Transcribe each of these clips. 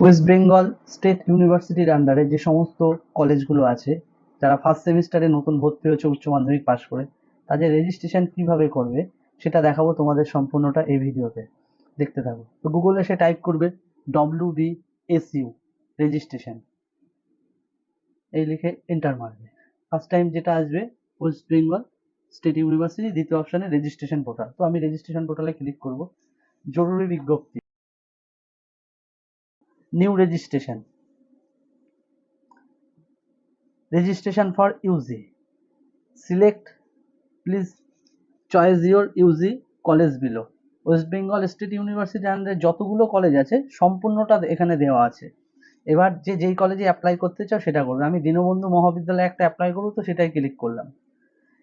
West Bengal state ইউনিভার্সিটির আন্ডারে যে সমস্ত কলেজগুলো আছে, যারা ফার্স্ট সেমিস্টারে নতুন ভর্তি হয়েছে উচ্চ মাধ্যমিক পাশ করে, তাদের রেজিস্ট্রেশন কিভাবে করবে সেটা দেখাবো তোমাদের সম্পূর্ণটা এই ভিডিওতে। দেখতে থাকো। তো গুগলে এসে টাইপ করবে WBSU রেজিস্ট্রেশন, এই লিখে এন্টার মারবে। ফার্স্ট টাইম যেটা আসবে ওয়েস্ট বেঙ্গল স্টেট ইউনিভার্সিটি, দ্বিতীয় অপশনে রেজিস্ট্রেশন পোর্টাল। তো আমি রেজিস্ট্রেশন পোর্টালে ক্লিক করব। জরুরি বিজ্ঞপ্তি, new registration, registration for UG, select please choose your UG college below। West Bengal state university আন্ডারে যতগুলো কলেজ আছে সম্পূর্ণটা এখানে দেওয়া আছে। এবার যে যেই কলেজে অ্যাপ্লাই করতে চাও সেটা করবে। আমি দীনবন্ধু মহাবিদ্যালয়ে একটা অ্যাপ্লাই করবো, তো সেটাই ক্লিক করলাম।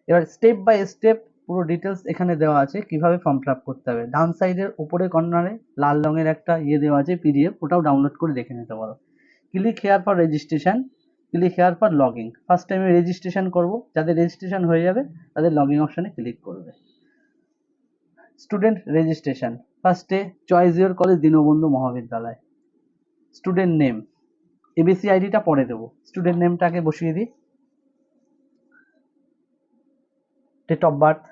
এবার স্টেপ বাই স্টেপ পুরো ডিটেলস এখানে দেওয়া আছে কিভাবে ফর্ম ফিল আপ করতে হবে। ডান সাইডের উপরে কর্নারে লাল রঙের একটা দেওয়া আছে পিডিএফ, ওটাও ডাউনলোড করে দেখে নিতে পারো। Click here for registration, click here for login. First টাইমে রেজিস্ট্রেশন করব, যাদের রেজিস্ট্রেশন হয়ে যাবে তাদের লগইন অপশনে ক্লিক করবে। স্টুডেন্ট রেজিস্ট্রেশন, ফার্স্টে চয়েস ইউর কলেজ দীনবন্ধু মহাবিদ্যালয়। স্টুডেন্ট নেম, এবিসি আইডিটা পরে দেবো, স্টুডেন্ট নেমটাকে বসিয়ে দিই। Date of birth,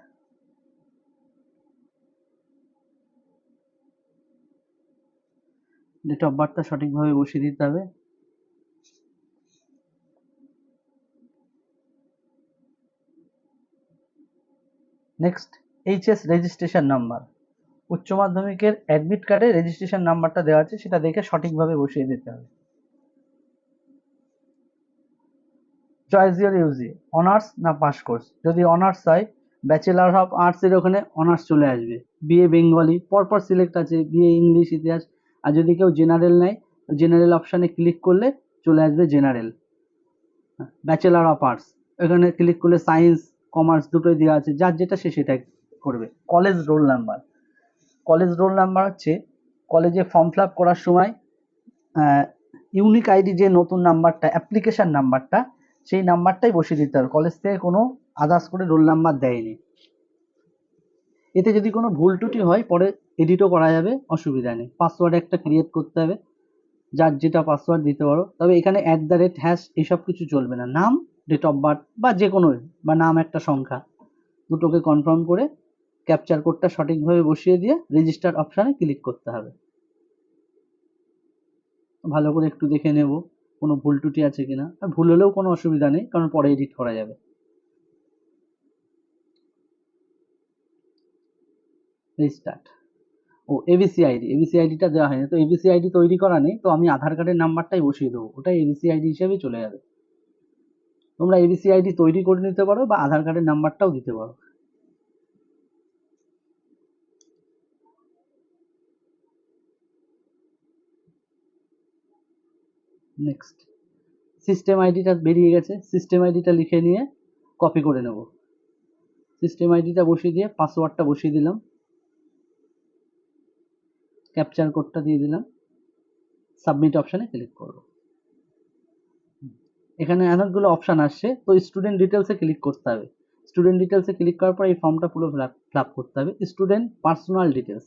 date of বার্থটা সঠিকভাবে বসিয়ে দিতে হবে। নেক্সট এইচএস রেজিস্ট্রেশন নাম্বার, উচ্চ মাধ্যমিকের অ্যাডমিট কার্ডে রেজিস্ট্রেশন নাম্বারটা দেওয়া আছে, সেটা দেখে সঠিকভাবে বসিয়ে দিতে হবে। চয়েস ইউর ইউজি, অনার্স না পাস কোর্স। যদি অনার্স হয় ব্যাচেলার অফ আর্টসের ওখানে অনার্স চলে আসবে। বিএ বেঙ্গলি পরপর সিলেক্ট আছে, বিএ ইংলিশ, ইতিহাস। আর যদি কেউ জেনারেল নেয়, জেনারেল অপশানে ক্লিক করলে চলে আসবে জেনারেল। ব্যাচেলার অফ আর্টস এখানে ক্লিক করলে সায়েন্স কমার্স দুটোই দেওয়া আছে, যার যেটা সে সেটাই করবে। College roll number, college roll number হচ্ছে কলেজে ফর্ম ফিল আপ করার সময় ইউনিক আইডি যে নতুন নাম্বারটা, অ্যাপ্লিকেশন নাম্বারটা, সেই নাম্বারটাই বসিয়ে দিতে হবে। কলেজ থেকে কোনো আদার্স করে রোল নাম্বার দেয়নি। এতে যদি কোনো ভুল ত্রুটি হয় পরে এডিটও করা যাবে, অসুবিধা নেই। পাসওয়ার্ড একটা ক্রিয়েট করতে হবে, যার যেটা পাসওয়ার্ড দিতে পারো। তবে এখানে @ এসব কিছু চলবে না। নাম, ডেট অফ বার্থ বা যে কোনো, বা নাম একটা সংখ্যা, দুটোকে কনফার্ম করে ক্যাপচার কোডটা সঠিকভাবে বসিয়ে দিয়ে রেজিস্টার অপশানে ক্লিক করতে হবে। ভালো করে একটু দেখে নেব কোনো ভুল ত্রুটি আছে কিনা। আর ভুল হলেও কোনো অসুবিধা নেই, কারণ পরে এডিট করা যাবে। রিস্টার্ট। ও এবিসি আইডি, এবিসি আইডিটা দেওয়া হয়নি, তো এবিসি আইডি তৈরি করা নেই, তো আমি আধার কার্ডের নাম্বারটাই বসিয়ে দেবো, ওটাই এবিসি আইডি হিসেবেই চলে যাবে। তোমরা এবিসি আইডি তৈরি করে নিতে পারো বা আধার কার্ডের নাম্বারটাও দিতে পারো। নেক্সট, সিস্টেম আইডিটা বেরিয়ে গেছে, সিস্টেম আইডিটা লিখে নিয়ে কপি করে নেব। সিস্টেম আইডিটা বসিয়ে দিয়ে পাসওয়ার্ডটা বসিয়ে দিলাম, ক্যাপচার কোডটা দিয়ে দিলাম, সাবমিট অপশানে ক্লিক করব। এখানে অনেকগুলো অপশান আসছে, তো স্টুডেন্ট ডিটেলসে ক্লিক করতে হবে। স্টুডেন্ট ডিটেলসে ক্লিক করার পর এই ফর্মটা পুরো ফিল আপ করতে হবে। স্টুডেন্ট পার্সোনাল ডিটেলস,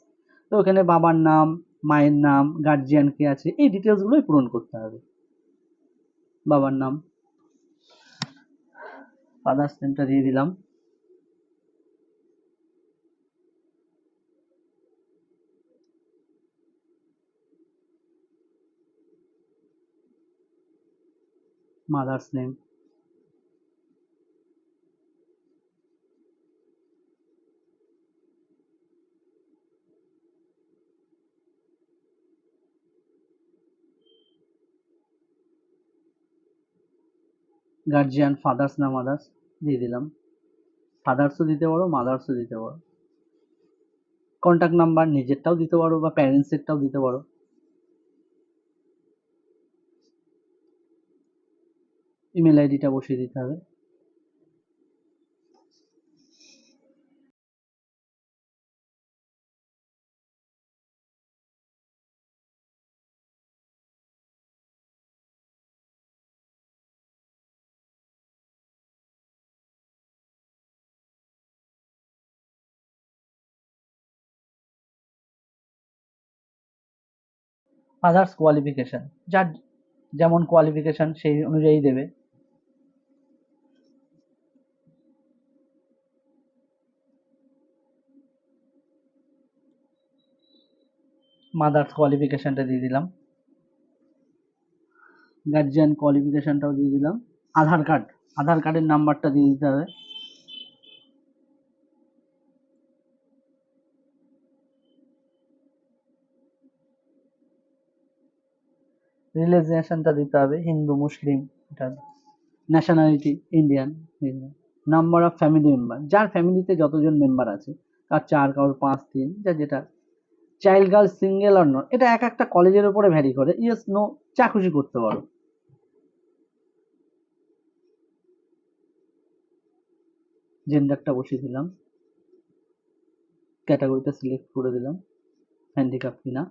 তো এখানে বাবার নাম, মায়ের নাম, গার্জিয়ান কে আছে, এই ডিটেলসগুলোই পূরণ করতে হবে। বাবার নাম, ফাদার্স নেমটা দিয়ে দিলাম, মাদার্স নেম, গার্জিয়ান ফাদার্স না মাদার্স দিয়ে দিলাম। ফাদার্সও দিতে পারো, মাদার্সও দিতে পারো। কন্ট্যাক্ট নাম্বার নিজেরটাও দিতে পারো বা প্যারেন্টসেরটাও দিতে পারো। ইমেল আইডিটা বসিয়ে দিতে হবে। আদার্স কোয়ালিফিকেশন, যার যেমন কোয়ালিফিকেশন সেই অনুযায়ী দেবে। মাদার্স কোয়ালিফিকেশনটা দিয়ে দিলাম, গার্জিয়ান কোয়ালিফিকেশনটাও দিয়ে দিলাম, আধার কার্ড, আধার কার্ডের নাম্বারটা দিয়ে দিতে হবে, রিলিজিয়নটা দিতে হবে, হিন্দু মুসলিম, এটা nationality Indian, number of family member, যার ফ্যামিলিতে যতজন মেম্বার আছে, কার 4, কারোর 5, 3, যা যেটা, child girl single or not, এটা এক একটা কলেজের উপরে ভ্যারি করে, ইয়েস নো যা খুশি করতে পারো। জেন্ডারটা বসিয়ে দিলাম, ক্যাটাগরিটা সিলেক্ট করে দিলাম, হ্যান্ডিক্যাপ কিনা,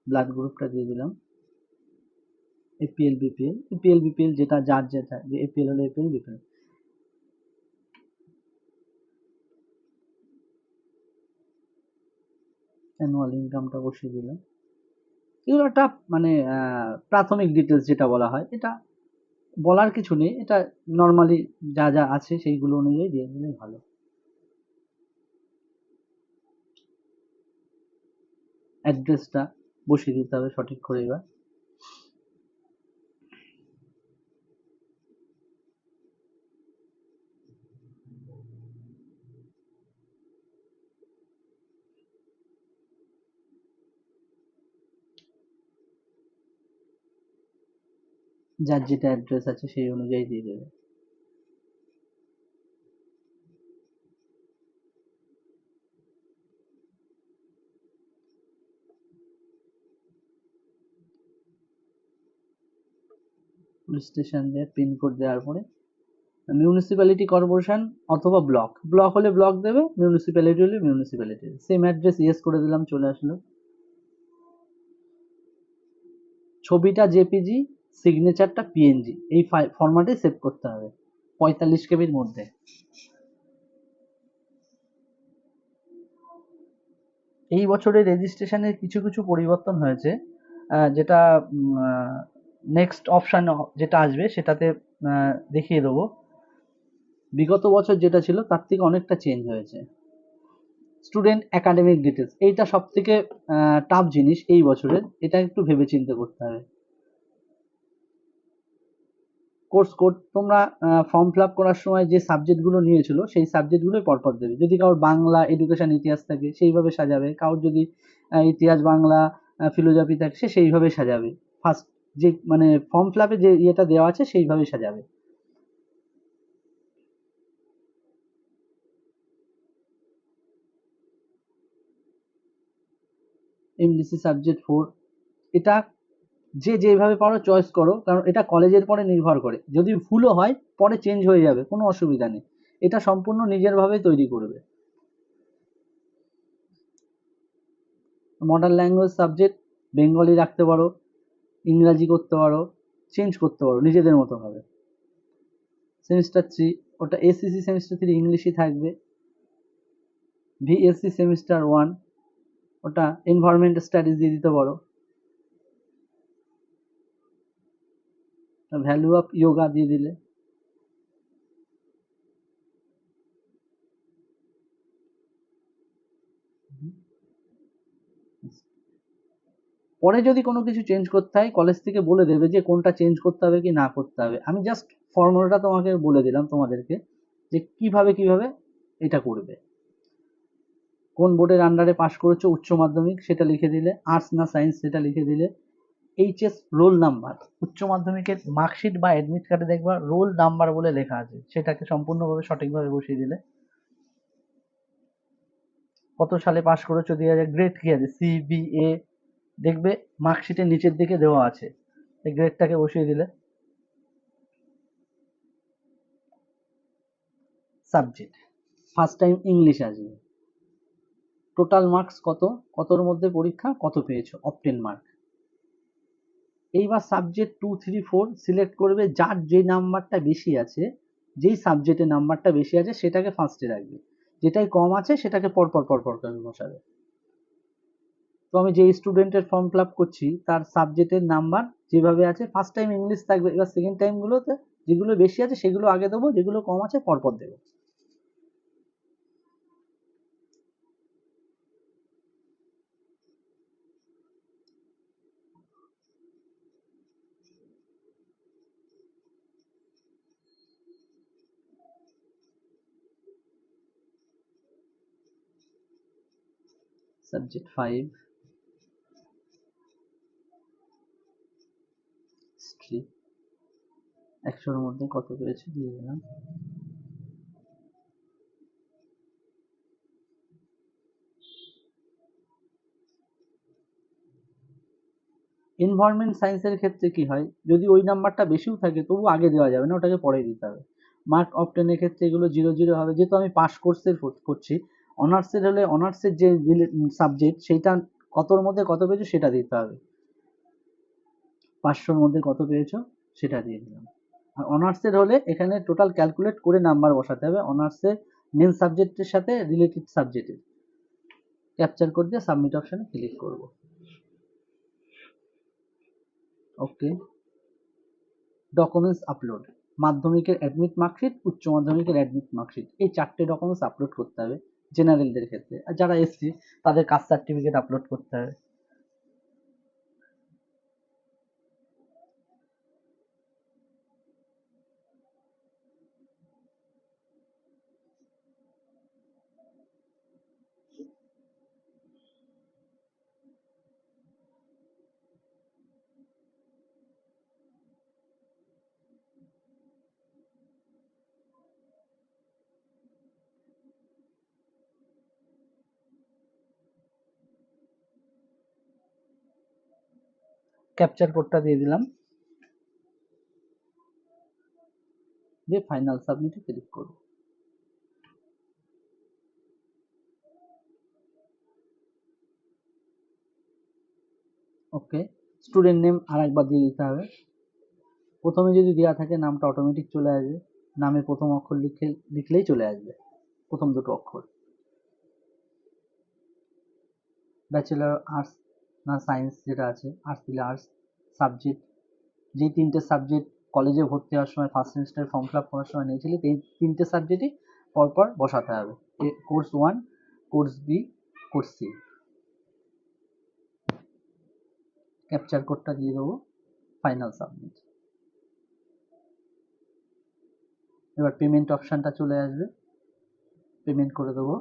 ব্লাড গ্রুপটা দিয়ে দিলাম, এপিএল বিপিএল, এপিএল বিপিএল যেটা যার যেটা, যে এপিএল হলে এপিএল বিপিএল, অ্যানুয়াল ইনকামটা বসিয়ে দিলাম। এগুলো একটা মানে প্রাথমিক ডিটেলস যেটা বলা হয়, এটা বলার কিছু নেই, এটা নর্মালি যা যা আছে সেইগুলো অনুযায়ী দিয়ে দিলেই ভালো। অ্যাড্রেসটা বসিয়ে দিতে হবে সঠিক করে এবার। যার যেটা অ্যাড্রেস আছে সেই অনুযায়ী দিয়ে দেবে। পুলিশ স্টেশন দিয়ে পিনকোড দেওয়ার পরে মিউনিসিপ্যালিটি কর্পোরেশন অথবা ব্লক, ব্লক হলে ব্লক দেবে, মিউনিসিপ্যালিটি হলে মিউনিসিপ্যালিটি, সেম অ্যাড্রেস ইয়েস করে দিলাম, চলে আসলো। ছবিটা জেপিজি, সিগনেচারটা পিএনজি, এই ফরম্যাটে সেভ করতে হবে 45 কেবির মধ্যে। এই বছরের রেজিস্ট্রেশনের কিছু কিছু পরিবর্তন হয়েছে, যেটা নেক্সট অপশান যেটা আসবে সেটাতে দেখিয়ে দেবো। বিগত বছর যেটা ছিল তার থেকে অনেকটা চেঞ্জ হয়েছে। স্টুডেন্ট একাডেমিক ডিটেলস, এইটা সব থেকে টাফ জিনিস এই বছরের, এটা একটু ভেবে চিন্তে করতে হবে। কোর্স কোড, তোমরা ফর্ম ফিল আপ করার সময় যে সাবজেক্টগুলো নিয়েছিল সেই সাবজেক্টগুলোই পরপর দেবে। যদি কারোর বাংলা, এডুকেশন, ইতিহাস থাকে সেইভাবে সাজাবে, কারোর যদি ইতিহাস, বাংলা, ফিলোজফি থাকে সে সেইভাবে সাজাবে। ফার্স্ট যে মানে ফর্ম ফিল আপে যে ইয়েটা দেওয়া আছে সেইভাবে সাজাবে। এমডিসি সাবজেক্ট 4, এটা যে যেভাবে পারো চয়েস করো, কারণ এটা কলেজের পরে নির্ভর করে, যদি ভুলও হয় পরে চেঞ্জ হয়ে যাবে, কোনো অসুবিধা নেই, এটা সম্পূর্ণ নিজের ভাবে তৈরি করবে। মডার্ন ল্যাঙ্গুয়েজ সাবজেক্ট বেঙ্গলি রাখতে পারো, ইংরাজি করতে পারো, চেঞ্জ করতে পারো নিজেদের মতো ভাবে। সেমিস্টার 3, ওটা এসিসি সেমিস্টার 3 ইংলিশই থাকবে। ভিএসসি সেমিস্টার 1, ওটা এনভায়রনমেন্ট স্টাডিজ দিয়ে দিতে পারো। ভ্যালু অফ যোগা দিয়ে দিলে। পরে যদি কোনো কিছু চেঞ্জ করতে হয় কলেজ থেকে বলে দেবে যে কোনটা চেঞ্জ করতে হবে কি না করতে হবে। আমি জাস্ট ফর্মুলাটা তোমাকে বলে দিলাম তোমাদেরকে, যে কিভাবে কিভাবে এটা করবে। কোন বোর্ডের আন্ডারে পাস করেছো উচ্চ মাধ্যমিক সেটা লিখে দিলে, আর্টস না সায়েন্স সেটা লিখে দিলে, এইচএস রোল নাম্বার, উচ্চ মাধ্যমিকের মার্কশিট বা অ্যাডমিট কার্ডে দেখবা রোল নাম্বার বলে লেখা আছে, সেটাকে সম্পূর্ণভাবে সঠিকভাবে বসিয়ে দিলে। কত সালে পাস করেছো দিয়ে গ্রেড কি আছে, সি বি এ, দেখবে মার্কশিটের নিচের দিকে দেওয়া আছে, এই গ্রেডটাকে বসিয়ে দিলে। সাবজেক্ট, ফার্স্ট টাইম ইংলিশ আসবে, টোটাল মার্কস কত, কতর মধ্যে পরীক্ষা, কত পেয়েছো, অপটেন মার্ক। এইবার সাবজেক্ট 2, 3, 4 সিলেক্ট করবে, যার যে নাম্বারটা বেশি আছে, যেই সাবজেক্টের নাম্বারটা বেশি আছে সেটাকে ফার্স্টে রাখবে, যেটাই কম আছে সেটাকে পরপর পরপর করে বসাবে। আমি যে স্টুডেন্টের ফর্ম ফিল আপ করছি তার সাবজেক্টের নাম্বার যেভাবে আছে, ফার্স্ট টাইম ইংলিশ থাকবে, এবার সেকেন্ড টাইমগুলোতে যেগুলো বেশি আছে সেগুলো আগে দেবো, যেগুলো কম আছে পরপর দেবো। সাবজেক্ট 5 হিস্ট্রি, 100-এর মধ্যে কত পেয়েছে দিয়ে দিলাম। এনভায়রনমেন্ট সায়েন্সের ক্ষেত্রে কি হয়, যদি ওই নাম্বারটা বেশিও থাকে তবু আগে দেওয়া যাবে না, ওটাকে পরে দিতে হবে। মার্ক অফ 10 এর ক্ষেত্রে এগুলো 0-0 হবে, যেহেতু আমি পাস কোর্সের করছি। অনার্সের হলে অনার্সের যে সাবজেক্ট সেইটা কতর মধ্যে কত পেয়েছো সেটা দিতে হবে, 500-র মধ্যে কত পেয়েছো সেটা দিয়ে দিলাম। আর অনার্সের হলে এখানে টোটাল ক্যালকুলেট করে নাম্বার বসাতে হবে, অনার্সের মেন সাবজেক্টের সাথে রিলেটেড সাবজেক্টের। ক্যাপচার করে দিয়ে সাবমিট অপশানে ক্লিক করব। ওকে, ডকুমেন্টস আপলোড, মাধ্যমিকের অ্যাডমিট মার্কশিট, উচ্চ মাধ্যমিকের অ্যাডমিট মার্কশিট, এই 4টে ডকুমেন্টস আপলোড করতে হবে জেনারেলদের ক্ষেত্রে। আর যারা এসসি তাদের কাস্ট সার্টিফিকেট আপলোড করতে হবে। ক্যাপচার কোডটা দিয়ে দিলাম, দিয়ে ফাইনাল সাবমিটে ক্লিক করব। ওকে, স্টুডেন্ট নেম আর একবার দিয়ে দিতে হবে। প্রথমে যদি দেওয়া থাকে নামটা অটোমেটিক চলে আসবে, নামে প্রথম অক্ষর লিখলেই চলে আসবে, প্রথম দুটো অক্ষর। ব্যাচেলার আর্টস না সায়েন্স যেটা আছে, আর্টস দিলে আর্টস। সাবজেক্ট, যে 3টে সাবজেক্ট কলেজে ভর্তি হওয়ার সময় first semester form fill up করার সময় নিয়েছিলি, এই 3টে সাবজেক্টই পরপর বসাতে হবে, course 1, course B, course C. Captcha কোডটা দিয়ে দেবো, ফাইনাল সাবমিট। এবার পেমেন্ট অপশানটা চলে আসবে, পেমেন্ট করে দেবো।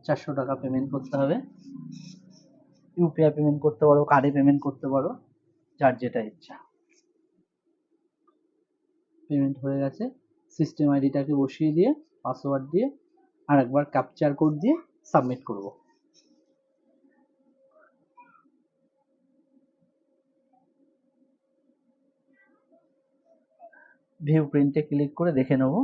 400 টাকা পেমেন্ট করতে হবে। ইউপিআই পেমেন্ট করতে পারো, কার্ডে পেমেন্ট করতে পারো, যার যেটা ইচ্ছা। পেমেন্ট হয়ে গেছে, সিস্টেম আইডিটাকে বসিয়ে দিয়ে পাসওয়ার্ড দিয়ে আর একবার ক্যাপচার কোড দিয়ে সাবমিট করব। ভিউ প্রিন্টে ক্লিক করে দেখে নেব।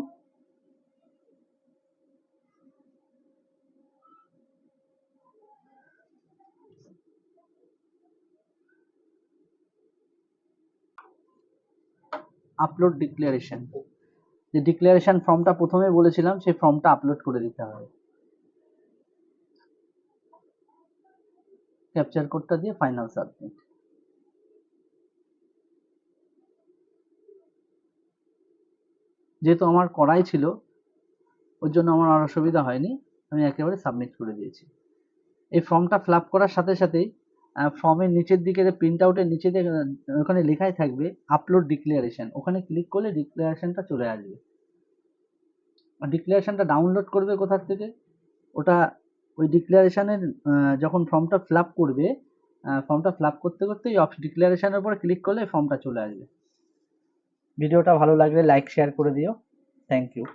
আপলোড ডিক্লারেশন, যে ডিক্লারেশন ফর্মটা প্রথমে বলেছিলাম সেই ফর্মটা আপলোড করে দিতে হবে। ক্যাপচার কোডটা দিয়ে ফাইনাল সাবমিট। যেহেতু আমার করাই ছিল ওর জন্য আমার আর অসুবিধা হয়নি, আমি একেবারে সাবমিট করে দিয়েছি। এই ফর্মটা ফিল আপ করার সাথে সাথেই ফর্মের নিচের দিকে, প্রিন্ট আউটের নিচে ওখানে লেখাই থাকবে আপলোড ডিক্লারেশন, ওখানে ক্লিক করলে ডিক্লারেশনটা চলে আসবে। আর ডিক্লারেশনটা ডাউনলোড করবে কোথার থেকে, ওটা ওই ডিক্লারেশনের যখন ফর্মটা ফিল আপ করবে, ফর্মটা ফিল আপ করতে করতে এই ডিক্লারেশনের উপরে ক্লিক করলে ফর্মটা চলে আসবে। ভিডিওটা ভালো লাগলে লাইক শেয়ার করে দিও। Thank you.